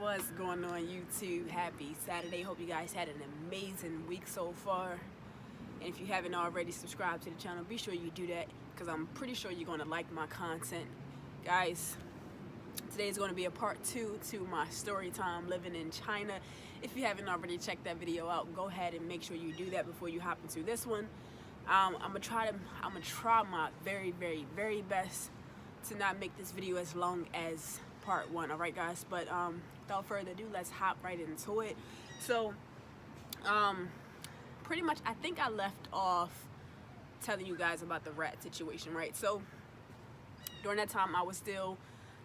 What's going on YouTube? Happy Saturday. Hope you guys had an amazing week so far. And if you haven't already subscribed to the channel, be sure you do that because I'm pretty sure you're going to like my content. Guys, today is going to be a part 2 to my story time living in China. If you haven't already checked that video out, go ahead and make sure you do that before you hop into this one. I'm gonna try my very best to not make this video as long as part 1. Alright guys, but without further ado, let's hop right into it. So pretty much I think I left off telling you guys about the rat situation, right? So during that time I was still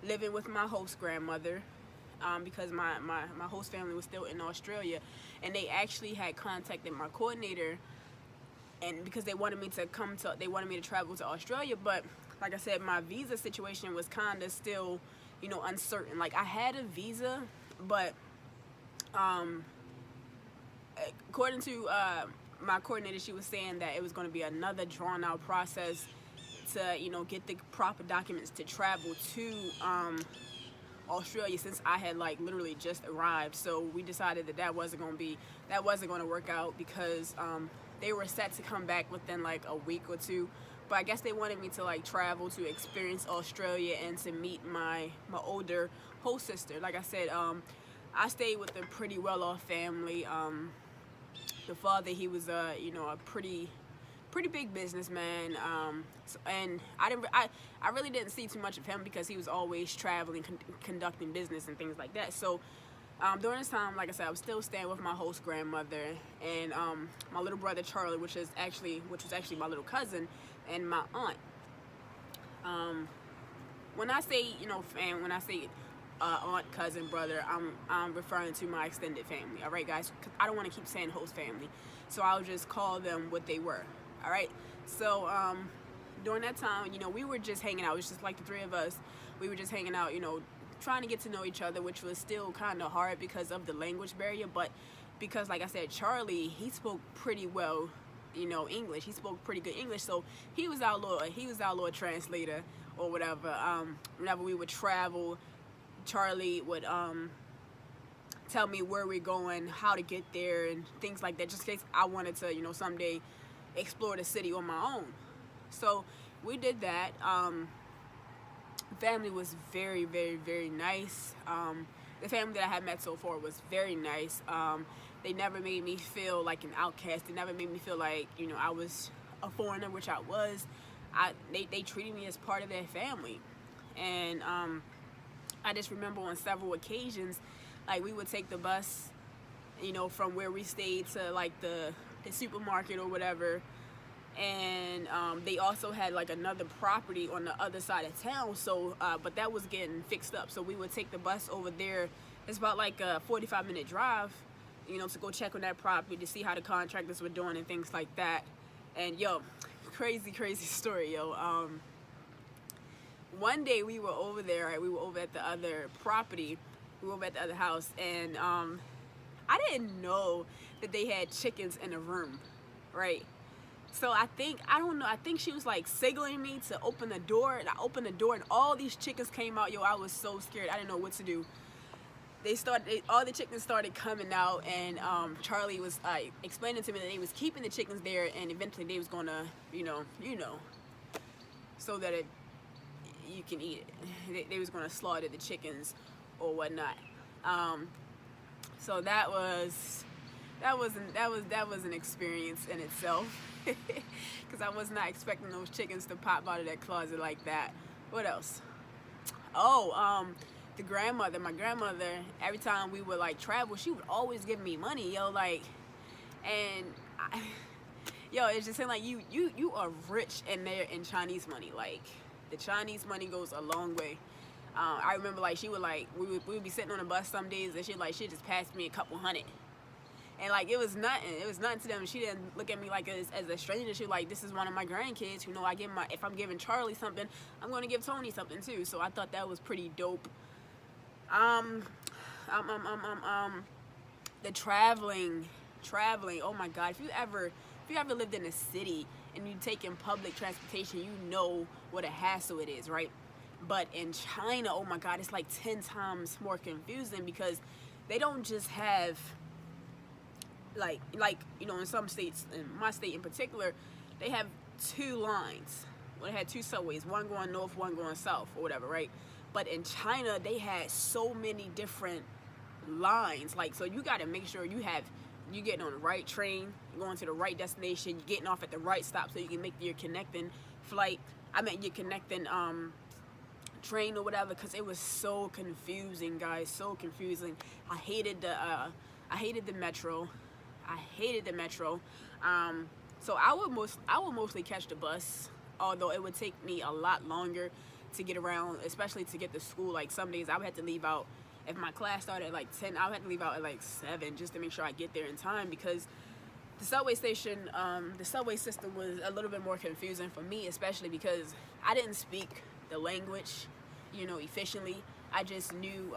living with my host grandmother, because my host family was still in Australia, and they actually had contacted my coordinator, and because they wanted me to travel to Australia. But like I said, my visa situation was kind of still, you know, uncertain. Like I had a visa, but according to my coordinator, she was saying that it was going to be another drawn out process to, you know, get the proper documents to travel to Australia, since I had like literally just arrived. So we decided that wasn't going to work out, because they were set to come back within like a week or two. But I guess they wanted me to like travel to experience Australia and to meet my older host sister. Like I said, I stayed with a pretty well-off family. The father, he was you know, a pretty big businessman, and I really didn't see too much of him because he was always traveling, conducting business and things like that. So during this time, like I said, I was still staying with my host grandmother and my little brother Charlie, which was actually my little cousin, and my aunt. When I say, you know, when I say aunt, cousin, brother, I'm referring to my extended family. All right, guys, 'cause I don't want to keep saying host family, so I'll just call them what they were. All right. So during that time, you know, we were just hanging out. It was just like the three of us. We were just hanging out, you know, trying to get to know each other, which was still kind of hard because of the language barrier. But because, like I said, Charlie, he spoke pretty well, you know, English. He spoke pretty good English, so he was our little translator or whatever. Whenever we would travel, Charlie would tell me where we're going, how to get there, and things like that, just in case I wanted to, you know, someday explore the city on my own. So we did that. Family was very nice. The family that I had met so far was very nice. They never made me feel like an outcast. They never made me feel like, you know, I was a foreigner, which I was. They treated me as part of their family. And I just remember on several occasions, like we would take the bus, you know, from where we stayed to like the supermarket or whatever. And they also had like another property on the other side of town, so but that was getting fixed up, so we would take the bus over there. It's about like a 45-minute drive, you know, to go check on that property, to see how the contractors were doing and things like that. And yo, crazy story, yo. One day we were over there, right? We were over at the other property, we were over at the other house, and I didn't know that they had chickens in a room, right? So I think she was like signaling me to open the door, and I opened the door and all these chickens came out. Yo, I was so scared. I didn't know what to do. All the chickens started coming out, and Charlie was explaining to me that they was keeping the chickens there, and eventually they was gonna, you know, so that you can eat it. They was gonna slaughter the chickens or whatnot. So that was an experience in itself, because I was not expecting those chickens to pop out of that closet like that. What else? Oh, my grandmother, every time we would like travel, she would always give me money, yo, like, and yo, it's just saying like you are rich in Chinese money. Like the Chinese money goes a long way. I remember like she would like, we would be sitting on a bus some days, and she'd just pass me a couple hundred. And like it was nothing to them. She didn't look at me like as a stranger. She was like, this is one of my grandkids, you know, if I'm giving Charlie something, I'm gonna give Tony something too. So I thought that was pretty dope. The traveling, oh my god, if you ever lived in a city and you take in public transportation, you know what a hassle it is, right? But in China, oh my God, it's like 10 times more confusing, because they don't just have like you know, in some states, in my state in particular, they have two lines. Well, they had two subways, one going north, one going south, or whatever, right? But in China, they had so many different lines. Like, so you got to make sure you getting on the right train, you're going to the right destination, you're getting off at the right stop, so you can make your connecting flight. I mean, your connecting train or whatever, because it was so confusing, guys, so confusing. I hated the metro. I hated the metro. So I would mostly catch the bus, although it would take me a lot longer to get around, especially to get to school. Like, some days I would have to leave out, if my class started at like 10, I would have to leave out at like 7 just to make sure I get there in time, because the subway station, the subway system was a little bit more confusing for me, especially because I didn't speak the language, you know, efficiently. I just knew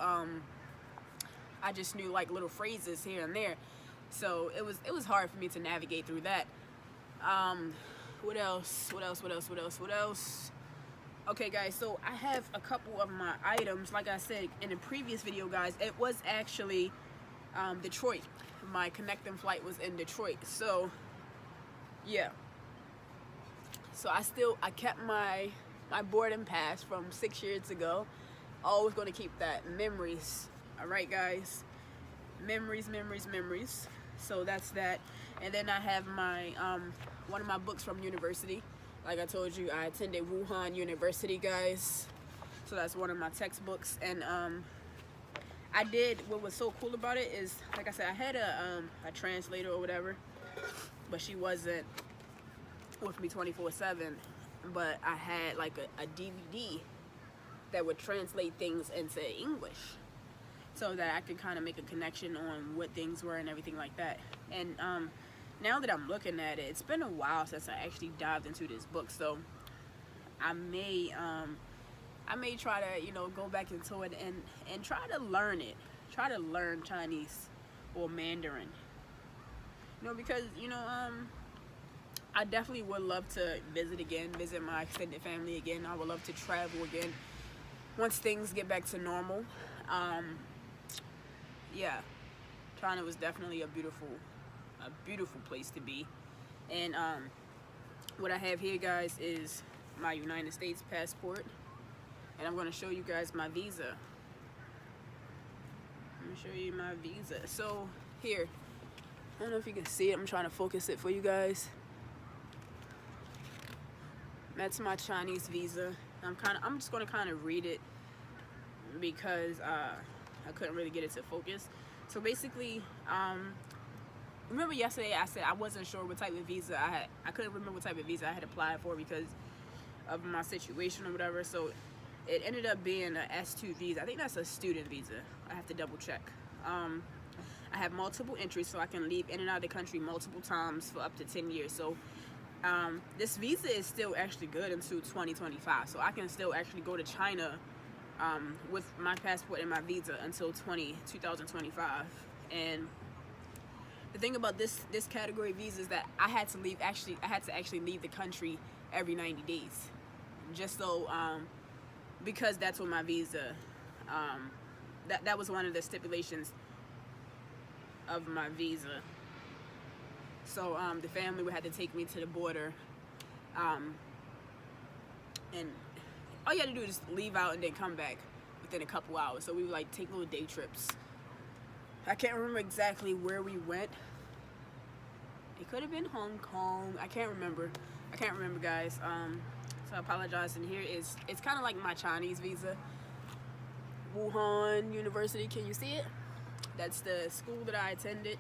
like little phrases here and there, so it was hard for me to navigate through that. What else? Okay, guys, so I have a couple of my items. Like I said in the previous video, guys, it was actually Detroit. My connecting flight was in Detroit. So yeah, so I kept my boarding pass from 6 years ago. Always going to keep that. Memories. All right, guys, memories. So that's that. And then I have my one of my books from university. Like I told you, I attended Wuhan University, guys. So that's one of my textbooks. And I did, what was so cool about it is, like I said, I had a translator or whatever, but she wasn't with me 24/7. But I had like a DVD that would translate things into English, so that I could kind of make a connection on what things were and everything like that. And now that I'm looking at it, it's been a while since I actually dived into this book, so I may try to, you know, go back into it and try to learn it. Try to learn Chinese or Mandarin. You know, because, you know, I definitely would love to visit my extended family again. I would love to travel again once things get back to normal. Yeah, China was definitely a beautiful place to be. And what I have here, guys, is my United States passport, and I'm going to show you guys my visa. Let me show you my visa. So here, I don't know if you can see it. I'm trying to focus it for you guys. That's my Chinese visa. I'm just going to kind of read it, because I couldn't really get it to focus. So basically, remember yesterday I said I wasn't sure what type of visa I had. I couldn't remember what type of visa I had applied for because of my situation or whatever. So it ended up being a S2 visa. I think that's a student visa. I have to double check. I have multiple entries, so I can leave in and out of the country multiple times for up to 10 years. So this visa is still actually good until 2025. So I can still actually go to China with my passport and my visa until 2025. And the thing about this category visa is that I had to actually leave the country every 90 days, just so because that's what my visa that was one of the stipulations of my visa. So the family would have to take me to the border, and all you had to do is just leave out and then come back within a couple hours. So we would like take little day trips. I can't remember exactly where we went. It could have been Hong Kong. I can't remember, guys. So I apologize. And here it's kind of like my Chinese visa. Wuhan University. Can you see it? That's the school that I attended.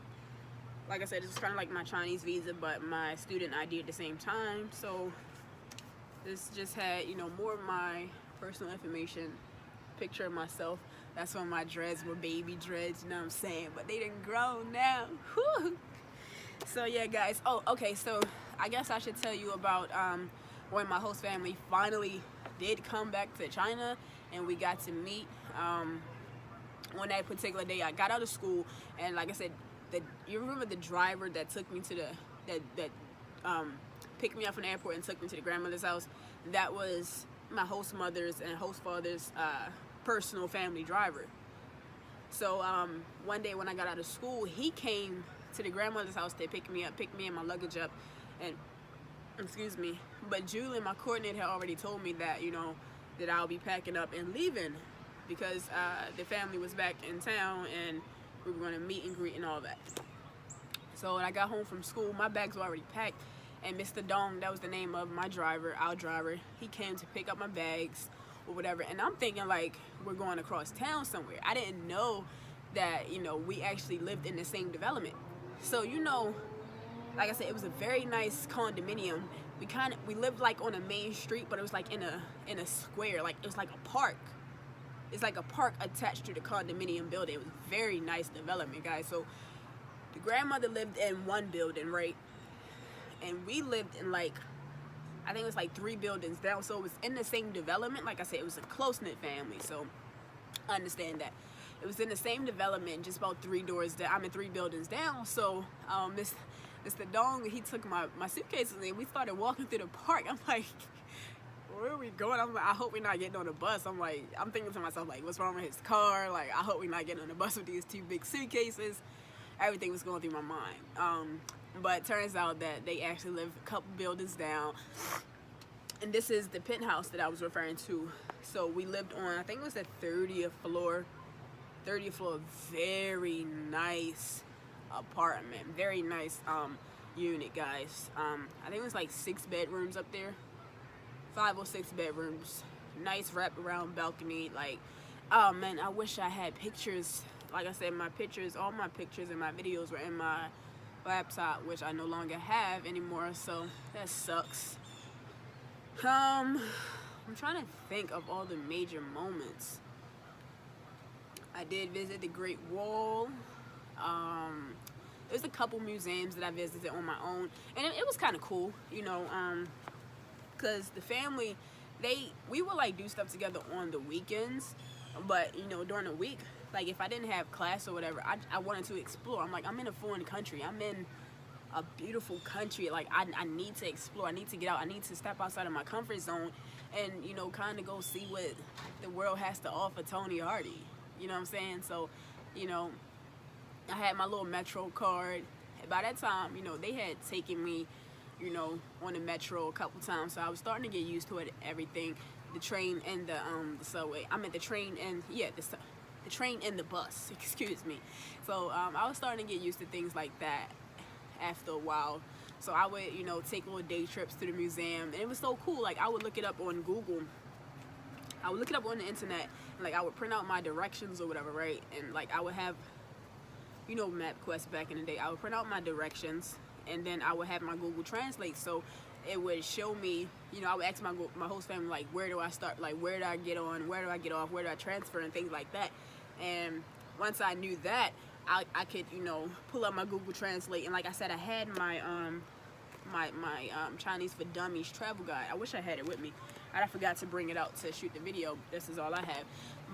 Like I said, it's kind of like my Chinese visa, but my student ID at the same time. So this just had, you know, more of my personal information, picture of myself. That's when my dreads were baby dreads, you know what I'm saying? But they done grown now. Whew. So yeah, guys. Oh, okay. So I guess I should tell you about when my host family finally did come back to China, and we got to meet. On that particular day, I got out of school, and like I said, you remember the driver that took me to that picked me up from the airport and took me to the grandmother's house? That was my host mother's and host father's personal family driver. So one day when I got out of school, he came to the grandmother's house to pick me and my luggage up, and excuse me. But Julie, my coordinator, had already told me that, you know, that I'll be packing up and leaving because the family was back in town and we were going to meet and greet and all that. So when I got home from school, my bags were already packed, and Mr. Dong, that was the name of my driver, our driver, he came to pick up my bags or whatever. And I'm thinking like we're going across town somewhere. I didn't know that, you know, we actually lived in the same development. So, you know, like I said, it was a very nice condominium. We lived like on a main street, but it was like in a square, like it was like a park. It's like a park attached to the condominium building. It was a very nice development, guys. So the grandmother lived in one building, right? And we lived in like, I think it was like 3 buildings down. So it was in the same development. Like I said, it was a close-knit family. So I understand that. It was in the same development, just about 3 doors down. I mean, 3 buildings down. So Mr. Dong, he took my suitcases and we started walking through the park. I'm like, where are we going? I'm like, I hope we're not getting on the bus. I'm thinking to myself, like, what's wrong with his car? Like, I hope we're not getting on the bus with these 2 big suitcases. Everything was going through my mind. But it turns out that they actually live a couple buildings down. And this is the penthouse that I was referring to. So we lived on, I think it was the 30th floor. 30th floor, very nice apartment. Very nice unit, guys. I think it was like 6 bedrooms up there. 5 or 6 bedrooms. Nice wraparound balcony. Like, oh man, I wish I had pictures. Like I said, all my pictures and my videos were in my laptop, which I no longer have anymore, so that sucks. I'm trying to think of all the major moments. I did visit the Great Wall. There's a couple museums that I visited on my own, and it was kind of cool, you know, because the family, we would like do stuff together on the weekends, but you know, during the week, like if I didn't have class or whatever, I wanted to explore. I'm like, I'm in a foreign country. I'm in a beautiful country. Like I need to explore. I need to get out. I need to step outside of my comfort zone and, you know, kind of go see what the world has to offer Toni Hardy. You know what I'm saying? So, you know, I had my little Metro card. By that time, you know, they had taken me, you know, on the Metro a couple times. So I was starting to get used to it, everything. The train and the subway. I meant the train and, yeah, the train and the bus, excuse me. So I was starting to get used to things like that after a while. So I would, you know, take little day trips to the museum, and it was so cool. Like I would look it up on Google. I would look it up on the internet, and like I would print out my directions or whatever, right? And like I would have, you know, MapQuest back in the day. I would print out my directions, and then I would have my Google Translate. So it would show me, you know, I would ask my host family, like, where do I start? Like, where do I get on? Where do I get off? Where do I transfer? And things like that. And once I knew that, I could, you know, pull up my Google Translate. And like I said, I had my Chinese for Dummies travel guide. I wish I had it with me. I forgot to bring it out to shoot the video. This is all I have.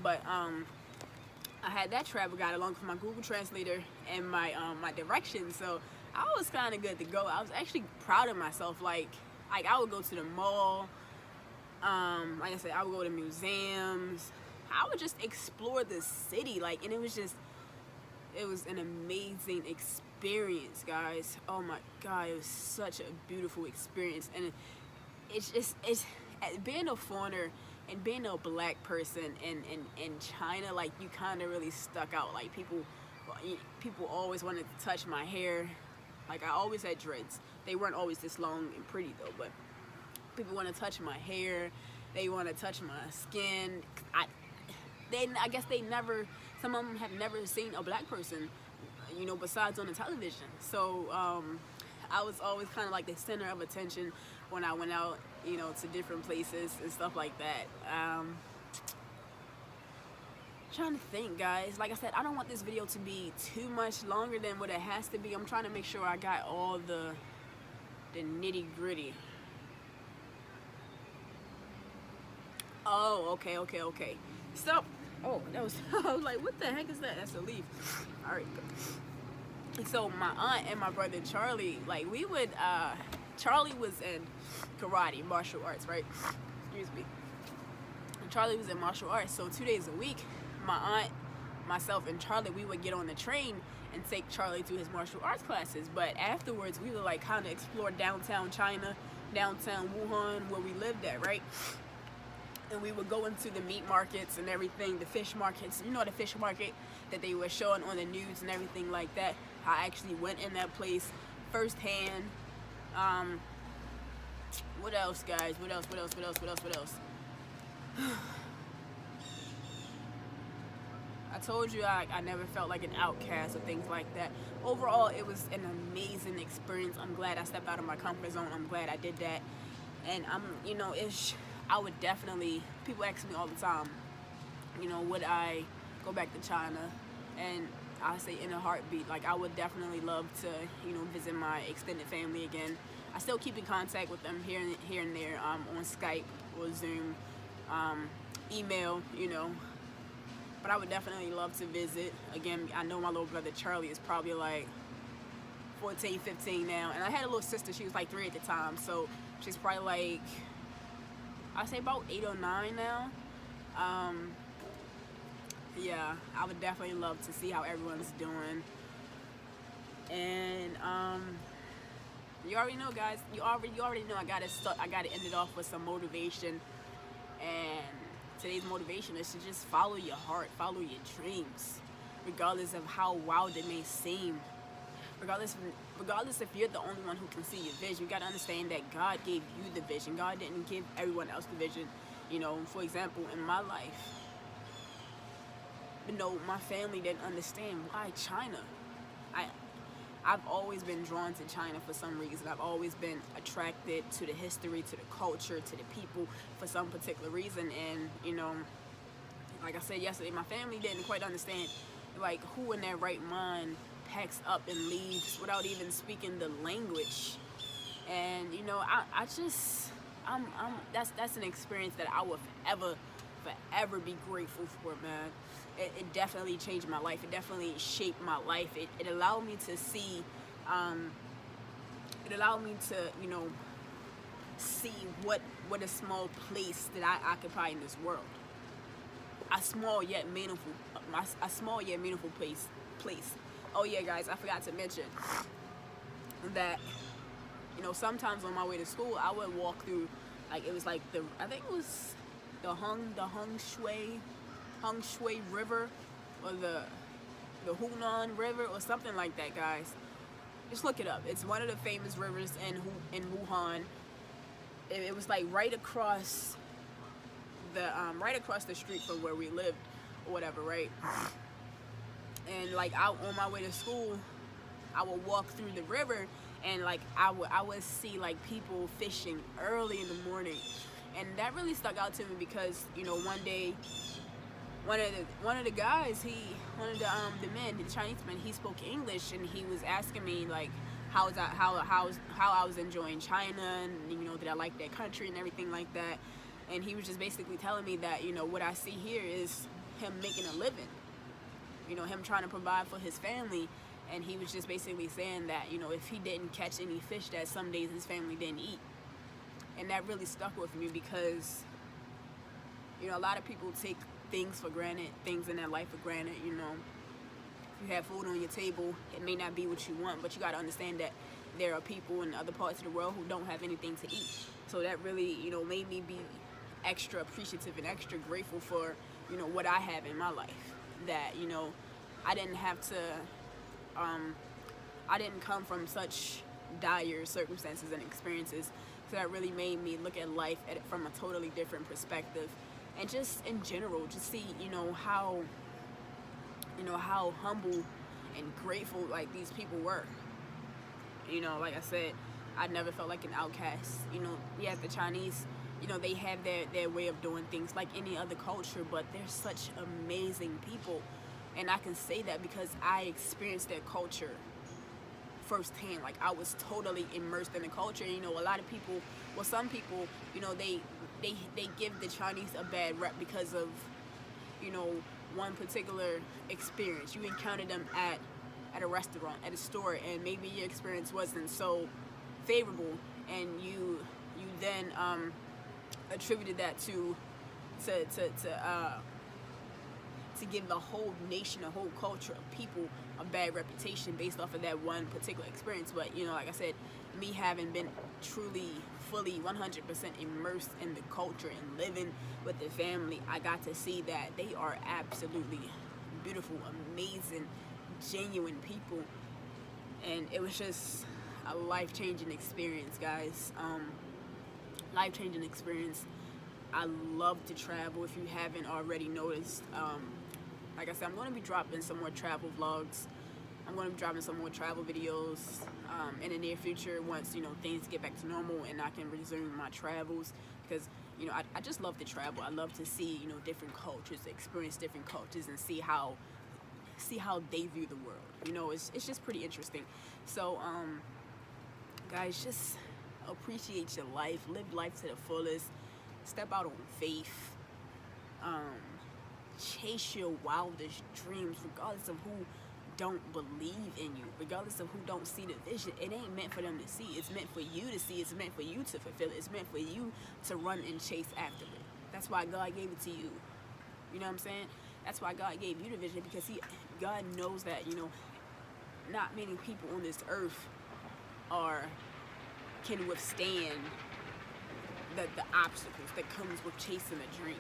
But I had that travel guide along with my Google Translator and my directions. So I was kind of good to go. I was actually proud of myself. Like I would go to the mall. Like I said, I would go to museums. I would just explore the city. Like, and it was an amazing experience, guys. Oh my God, it was such a beautiful experience. And it's being a foreigner and being a black person in China, like you kind of really stuck out. Like people always wanted to touch my hair. Like I always had dreads. They weren't always this long and pretty though, but people want to touch my hair. They want to touch my skin. I guess some of them have never seen a black person, you know, besides on the television. So I was always kind of like the center of attention when I went out, you know, to different places and stuff like that. Trying to think, guys. Like I said, I don't want this video to be too much longer than what it has to be. I'm trying to make sure I got all the nitty gritty. Oh, okay. So, that was, I was like, what the heck is that? That's a leaf. All right. So my aunt and my brother Charlie, like we would, Charlie was in karate, martial arts, right? Excuse me. Charlie was in martial arts, so 2 days a week, my aunt, myself, and Charlie, we would get on the train and take Charlie to his martial arts classes. But afterwards, we would like kind of explore downtown China, downtown Wuhan, where we lived at, right? And we would go into the meat markets and everything, the fish markets. You know, the fish market that they were showing on the news and everything like that. I actually went in that place firsthand. What else, guys? What else? I told you I never felt like an outcast or things like that. Overall, it was an amazing experience. I'm glad I stepped out of my comfort zone. I'm glad I did that. And I would definitely, people ask me all the time, would I go back to China? And I say in a heartbeat. Like, I would definitely love to, visit my extended family again. I still keep in contact with them here and there, on Skype or Zoom, email, But I would definitely love to visit. Again, I know my little brother Charlie is probably like 14, 15 now. And I had a little sister, she was like 3 at the time. So she's probably like, I'd say about 8 or 9 now. Yeah, I would definitely love to see how everyone's doing. And you already know, guys. You already know. I gotta end it off with some motivation. And today's motivation is to just follow your heart, follow your dreams, regardless of how wild it may seem. Regardless if you're the only one who can see your vision, you gotta understand that God gave you the vision. God didn't give everyone else the vision. For example, in my life, my family didn't understand why China. I've always been drawn to China for some reason. I've always been attracted to the history, to the culture, to the people for some particular reason. And, like I said yesterday, my family didn't quite understand, like, who in their right mind packs up and leaves without even speaking the language. And, that's an experience that I will forever be grateful for, man. It definitely changed my life. It definitely shaped my life. It allowed me to see, see what a small place that I occupy in this world. A small yet meaningful place. Oh yeah, guys, I forgot to mention that, sometimes on my way to school, I would walk through, like, it was like I think it was the Hung Shui River, or the Hunan River, or something like that, guys. Just look it up. It's one of the famous rivers in Wuhan. It was like right across the street from where we lived, or whatever, right? And like out on my way to school, I would walk through the river, and like I would see like people fishing early in the morning, and that really stuck out to me because one day, one of the guys, the men, the Chinese man, he spoke English, and he was asking me like how I was enjoying China, and did I like that country and everything like that. And he was just basically telling me that what I see here is him making a living, him trying to provide for his family. And he was just basically saying that if he didn't catch any fish, that some days his family didn't eat. And that really stuck with me because a lot of people take things for granted, things in their life for granted. If you have food on your table, it may not be what you want, but you got to understand that there are people in other parts of the world who don't have anything to eat. So that really made me be extra appreciative and extra grateful for what I have in my life, that I didn't have to I didn't come from such dire circumstances and experiences. So that really made me look at life from a totally different perspective. And just in general, just see, how humble and grateful like these people were. Like I said, I never felt like an outcast. Yeah, the Chinese, they have their way of doing things like any other culture, but they're such amazing people. And I can say that because I experienced their culture firsthand. Like, I was totally immersed in the culture. A lot of people, well, some people, they give the Chinese a bad rep because of, one particular experience. You encountered them at a restaurant, at a store, and maybe your experience wasn't so favorable, and you then attributed that to to give the whole nation, a whole culture of people a bad reputation based off of that one particular experience. But you know, like I said, me having been truly, fully, 100% immersed in the culture and living with the family, I got to see that they are absolutely beautiful, amazing, genuine people, and it was just a life-changing experience, guys. Life-changing experience. I love to travel. If you haven't already noticed, like I said, I'm going to be dropping some more travel vlogs. I'm going to be dropping some more travel videos in the near future once, you know, things get back to normal and I can resume my travels, because, you know, I just love to travel. I love to see, you know, different cultures, experience different cultures, and see how they view the world. You know, it's just pretty interesting. So, guys, just appreciate your life, live life to the fullest, step out on faith, chase your wildest dreams, regardless of who don't believe in you, regardless of who don't see the vision. It ain't meant for them to see. It's meant for you to see. It's meant for you to fulfill it. It's meant for you to run and chase after it. That's why God gave it to you. You know what I'm saying? That's why God gave you the vision, because God knows that, you know, not many people on this earth can withstand the obstacles that comes with chasing a dream.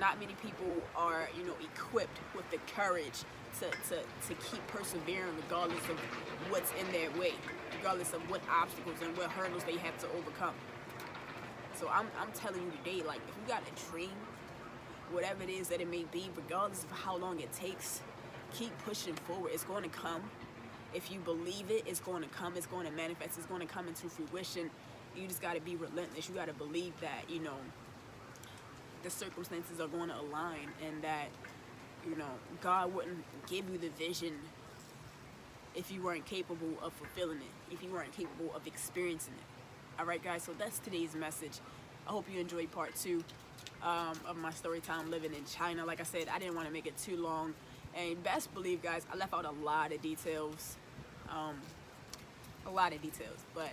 Not many people are, you know, equipped with the courage to keep persevering regardless of what's in their way, regardless of what obstacles and what hurdles they have to overcome. So I'm telling you today, like, if you got a dream, whatever it is that it may be, regardless of how long it takes, keep pushing forward. It's going to come. If you believe it, it's going to come. It's going to manifest. It's going to come into fruition. You just got to be relentless. You got to believe that, you know, the circumstances are going to align, and that, you know, God wouldn't give you the vision if you weren't capable of fulfilling it, if you weren't capable of experiencing it. All right, guys, so that's today's message. I hope you enjoyed part 2 of my story time living in China. Like I said, I didn't want to make it too long, and best believe, guys, I left out a lot of details, but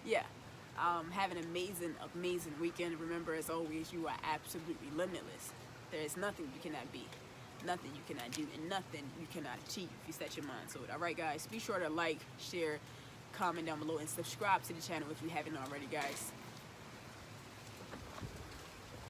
yeah. Have an amazing weekend. Remember, as always, you are absolutely limitless. There is nothing you cannot be, nothing you cannot do, and nothing you cannot achieve if you set your mind to it. All right, guys, be sure to like, share, comment down below, and subscribe to the channel if you haven't already, guys.